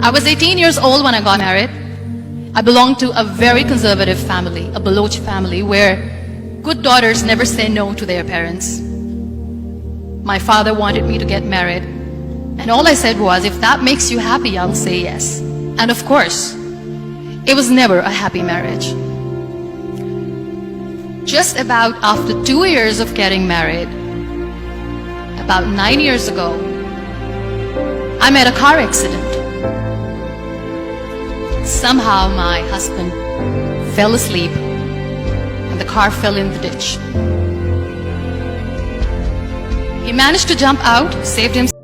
I was 18 years old when I got married. I belonged to a very conservative family, a Baloch family, where good daughters never say no to their parents. My father wanted me to get married, and all I said was, if that makes you happy, I'll say yes. And of course, it was never a happy marriage. Just about after 2 years of getting married, about 9 years ago, I met a car accident. Somehow my husband fell asleep and the car fell in the ditch. He managed to jump out, saved himself.